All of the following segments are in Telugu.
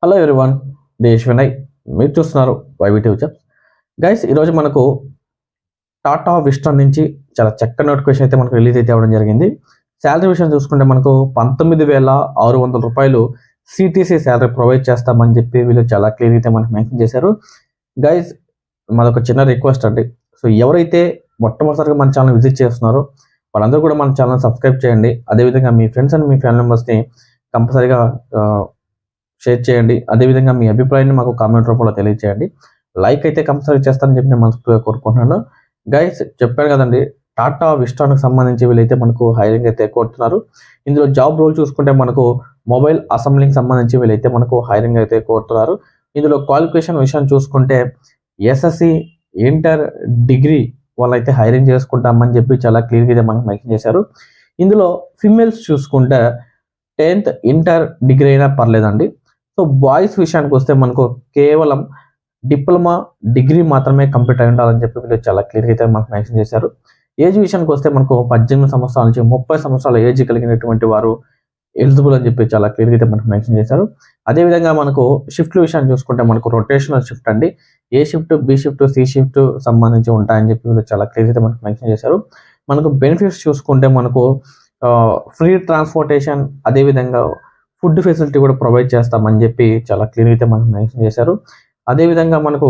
హలో ఎవ్రీవన్, దేశ్ వినయ్. మీరు చూస్తున్నారు వైవిటీ జాబ్స్. గైస్, ఈరోజు మనకు టాటా విస్టాన్ నుంచి చాలా చక్కని నోటిఫికేషన్ అయితే మనకు రిలీజ్ అయితే అవ్వడం జరిగింది. శాలరీ విషయం చూసుకుంటే మనకు 19,600 రూపాయలు సిటీసీ శాలరీ ప్రొవైడ్ చేస్తామని చెప్పి వీళ్ళు చాలా క్లియర్ అయితే మనకు మెన్షన్ చేశారు. గైస్, మనకు చిన్న రిక్వెస్ట్ అండి. సో ఎవరైతే మొట్టమొదటిసారిగా మన ఛానల్ విజిట్ చేస్తున్నారో వాళ్ళందరూ కూడా మన ఛానల్ సబ్స్క్రైబ్ చేయండి. అదేవిధంగా మీ ఫ్రెండ్స్ అండ్ మీ ఫ్యామిలీ మెంబర్స్ని కంపల్సరీగా షేర్ చేయండి. అదేవిధంగా మీ అభిప్రాయాన్ని మాకు కామెంట్ రూపంలో తెలియజేయండి. లైక్ అయితే కంపల్సరీ చేస్తానని చెప్పి నేను మనస్ఫూర్తిగా కోరుకుంటున్నాను. గైస్, చెప్పాను కదండి, టాటా విస్టాన్కి సంబంధించి వీళ్ళైతే మనకు హైరింగ్ అయితే కోరుతున్నారు. ఇందులో జాబ్ రోల్ చూసుకుంటే మనకు మొబైల్ అసెంబ్లింగ్ సంబంధించి వీళ్ళైతే మనకు హైరింగ్ అయితే కోరుతున్నారు. ఇందులో క్వాలిఫికేషన్ విషయం చూసుకుంటే ఎస్ఎస్సి, ఇంటర్, డిగ్రీ వాళ్ళైతే హైరింగ్ చేసుకుంటామని చెప్పి చాలా క్లియర్గా అయితే మనకు మెన్షన్ చేశారు. ఇందులో ఫిమేల్స్ చూసుకుంటే 10th, ఇంటర్, డిగ్రీ అయినా పర్లేదండి. సో బాయ్స్ విషయానికి వస్తే మనకు కేవలం డిప్లొమా, డిగ్రీ మాత్రమే కంప్లీట్ అయి ఉండాలని చెప్పి వీళ్ళు చాలా క్లియర్గా అయితే మనకు మెన్షన్ చేశారు. ఏజ్ విషయానికి వస్తే మనకు 18 సంవత్సరాల నుంచి 30 సంవత్సరాల ఏజ్ కలిగినటువంటి వారు ఎలిజిబుల్ అని చెప్పి చాలా క్లియర్గా అయితే మనకు మెన్షన్ చేశారు. అదేవిధంగా మనకు షిఫ్ట్ విషయాన్ని చూసుకుంటే మనకు రొటేషనల్ షిఫ్ట్ అండి. A shift, B shift, C shift సంబంధించి ఉంటాయని చెప్పి వీళ్ళు చాలా క్లియర్గా అయితే మనకు మెన్షన్ చేశారు. మనకు బెనిఫిట్స్ చూసుకుంటే మనకు ఫ్రీ ట్రాన్స్పోర్టేషన్, అదేవిధంగా ఫుడ్ ఫెసిలిటీ కూడా ప్రొవైడ్ చేస్తామని చెప్పి చాలా క్లియర్ అయితే మనకు మెన్షన్ చేశారు. అదేవిధంగా మనకు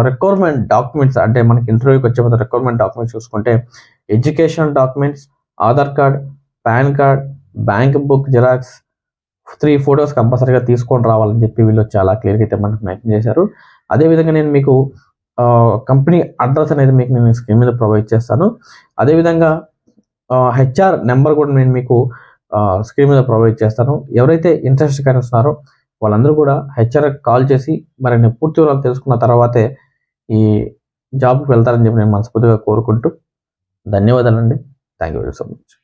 రిక్వైర్మెంట్ డాక్యుమెంట్స్, అంటే మనకి ఇంటర్వ్యూకి వచ్చే ముందు రిక్వైర్మెంట్ డాక్యుమెంట్స్ చూసుకుంటే education documents, Aadhaar card, pan card, bank book xerox, 3 photos కంపల్సరీగా తీసుకొని రావాలని చెప్పి వీళ్ళు చాలా క్లియర్గా అయితే మనకు మెన్షన్ చేశారు. అదేవిధంగా నేను మీకు కంపెనీ అడ్రస్ అనేది మీకు నేను స్క్రీన్ మీద ప్రొవైడ్ చేస్తాను. అదేవిధంగా హెచ్ఆర్ నెంబర్ కూడా నేను మీకు స్క్రీన్ మీద ప్రొవైడ్ చేస్తాను. ఎవరైతే ఇంట్రెస్ట్ కనిస్తున్నారో వాళ్ళందరూ కూడా హెచ్ఆర్ కాల్ చేసి మరిన్ని పూర్తి వివరాలు తెలుసుకున్న తర్వాతే ఈ జాబ్కి వెళ్తారని చెప్పి నేను మనస్ఫూర్తిగా కోరుకుంటూ ధన్యవాదాలండి. Thank you very so much.